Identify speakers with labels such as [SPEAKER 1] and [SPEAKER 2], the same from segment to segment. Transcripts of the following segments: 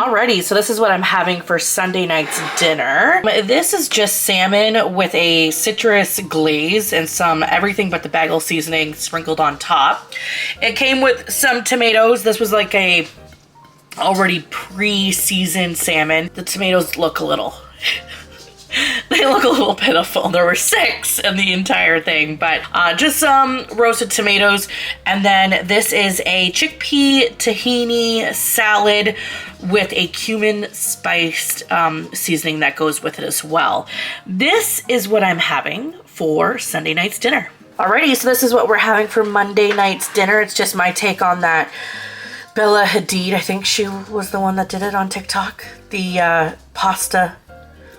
[SPEAKER 1] Alrighty, so this is what I'm having for Sunday night's dinner. This is just salmon with a citrus glaze and some everything but the bagel seasoning sprinkled on top. It came with some tomatoes. This was like a already pre-seasoned salmon. The tomatoes look a little... they look a little pitiful. There were 6 in the entire thing, but just some roasted tomatoes. And then this is a chickpea tahini salad with a cumin spiced seasoning that goes with it as well. This is what I'm having for Sunday night's dinner. Alrighty, so this is what we're having for Monday night's dinner. It's just my take on that Bella Hadid. I think she was the one that did it on TikTok. The pasta.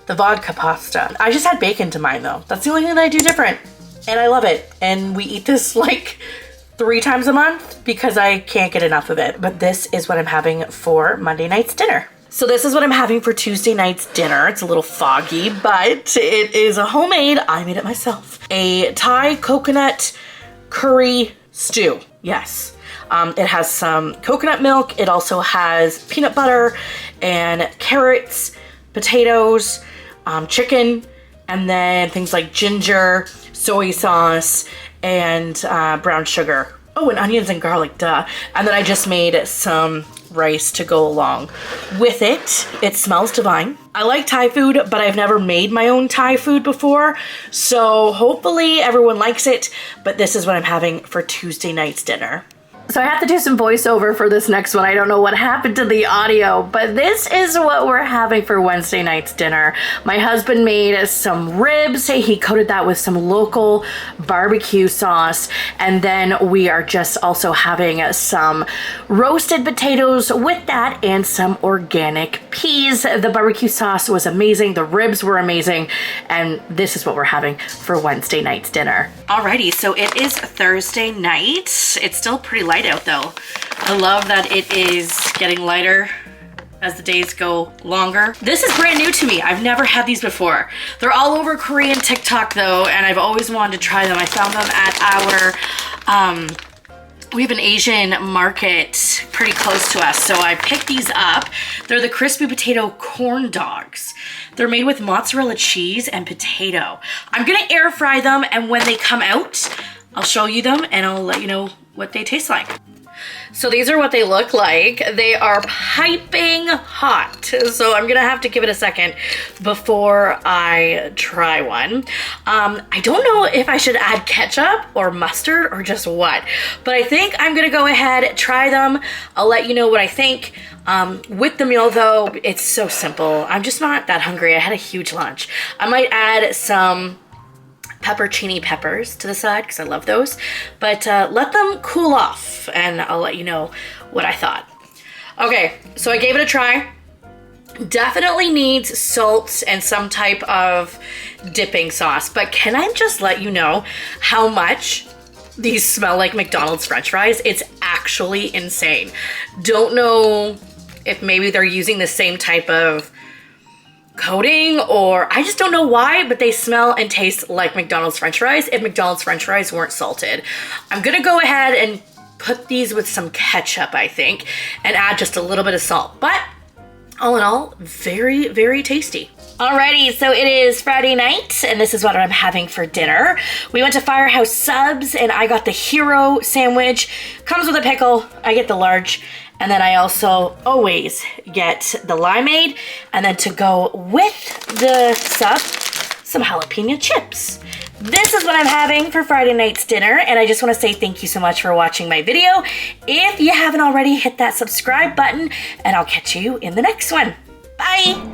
[SPEAKER 1] The vodka pasta. I just had bacon to mine though. That's the only thing that I do different. And I love it. And we eat this like 3 times a month because I can't get enough of it. But this is what I'm having for Monday night's dinner. So this is what I'm having for Tuesday night's dinner. It's a little foggy, but it is a homemade, I made it myself. A Thai coconut curry stew. Yes. It has some coconut milk. It also has peanut butter and carrots, potatoes, chicken, and then things like ginger, soy sauce, and brown sugar. Oh, and onions and garlic, duh. And then I just made some rice to go along with it. It smells divine. I like Thai food, but I've never made my own Thai food before, so hopefully everyone likes it, but this is what I'm having for Tuesday night's dinner. So I have to do some voiceover for this next one. I don't know what happened to the audio, but this is what we're having for Wednesday night's dinner. My husband made some ribs. He coated that with some local barbecue sauce. And then we are just also having some roasted potatoes with that and some organic peas. The barbecue sauce was amazing. The ribs were amazing. And this is what we're having for Wednesday night's dinner. Alrighty, so it is Thursday night. It's still pretty light out though. I love that it is getting lighter as the days go longer. This is brand new to me. I've never had these before. They're all over Korean TikTok though, and I've always wanted to try them. I found them at our, we have an Asian market pretty close to us, so I picked these up. They're the crispy potato corn dogs. They're made with mozzarella cheese and potato. I'm gonna air fry them, and when they come out, I'll show you them and I'll let you know what they taste like. So these are what they look like. They are piping hot. So I'm gonna have to give it a second before I try one. I don't know if I should add ketchup or mustard or just what, but I think I'm gonna go ahead, try them. I'll let you know what I think. With the meal though, it's so simple. I'm just not that hungry. I had a huge lunch. I might add some peppercini peppers to the side because I love those, but let them cool off and I'll let you know what I thought. Okay, so I gave it a try. Definitely needs salt and some type of dipping sauce, but can I just let you know how much these smell like McDonald's French fries? It's actually insane. Don't know if maybe they're using the same type of coating, or I just don't know why, but they smell and taste like McDonald's French fries if McDonald's French fries weren't salted. I'm gonna go ahead and put these with some ketchup, I think, and add just a little bit of salt. But all in all, very, very tasty. Alrighty, so it is Friday night, and this is what I'm having for dinner. We went to Firehouse Subs, and I got the Hero sandwich. Comes with a pickle. I get the large. And then I also always get the limeade, and then to go with the sub, some jalapeno chips. This is what I'm having for Friday night's dinner, and I just want to say thank you so much for watching my video. If you haven't already, hit that subscribe button, and I'll catch you in the next one. Bye!